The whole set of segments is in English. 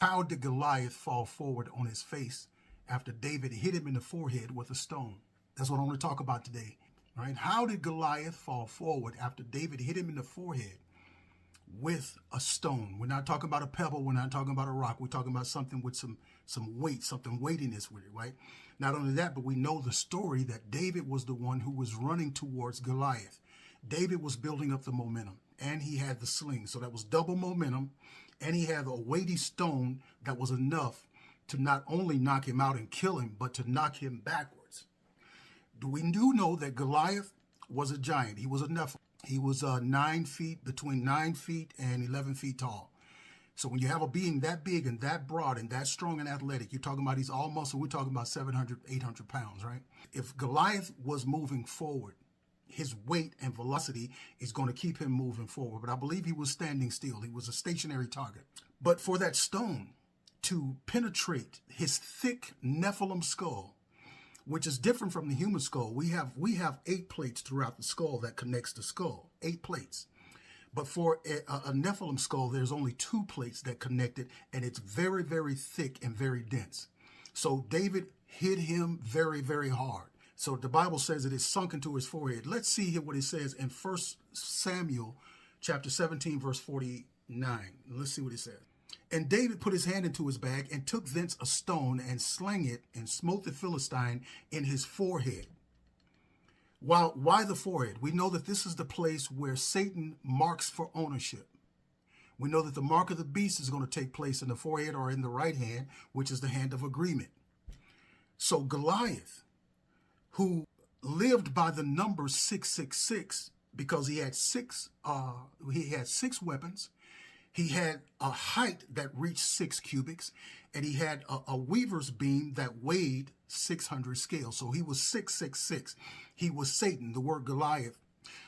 How did Goliath fall forward on his face after David hit him in the forehead with a stone? That's what I want to talk about today. All right. How did Goliath fall forward after David hit him in the forehead with a stone? We're not talking about a pebble. We're not talking about a rock. We're talking about something with some weight, something weightiness with it, right? Not only that, but we know the story that David was the one who was running towards Goliath. David was building up the momentum, and he had the sling. So that was double momentum, and he had a weighty stone that was enough to not only knock him out and kill him, but to knock him backwards. We do know that Goliath was a giant. He was a Nephilim. He was 9 feet, between 9 feet and 11 feet tall. So when you have a being that big and that broad and that strong and athletic, you're talking about he's all muscle. We're talking about 700, 800 pounds, right? If Goliath was moving forward, his weight and velocity is going to keep him moving forward. But I believe he was standing still. He was a stationary target. But for that stone to penetrate his thick Nephilim skull, which is different from the human skull, we have 8 plates throughout the skull that connects the skull, 8 plates. But for a Nephilim skull, there's only 2 plates that connect it, and it's very, very thick and very dense. So David hit him very, very hard. So the Bible says it is sunk into his forehead. Let's see what it says in 1 Samuel chapter 17, verse 49. Let's see what it says. And David put his hand into his bag and took thence a stone and slang it and smote the Philistine in his forehead. Why the forehead? We know that this is the place where Satan marks for ownership. We know that the mark of the beast is going to take place in the forehead or in the right hand, which is the hand of agreement. So Goliath, who lived by the number 666 because he had six weapons, he had a height that reached 6 cubits, and he had a weaver's beam that weighed 600 scales. So he was 666. He was Satan. The word Goliath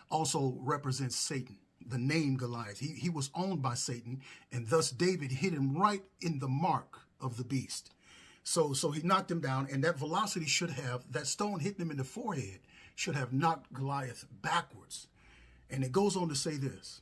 also represents Satan. The name Goliath. He was owned by Satan, and thus David hit him right in the mark of the beast. So he knocked him down, and that velocity that stone hitting him in the forehead should have knocked Goliath backwards. And it goes on to say this.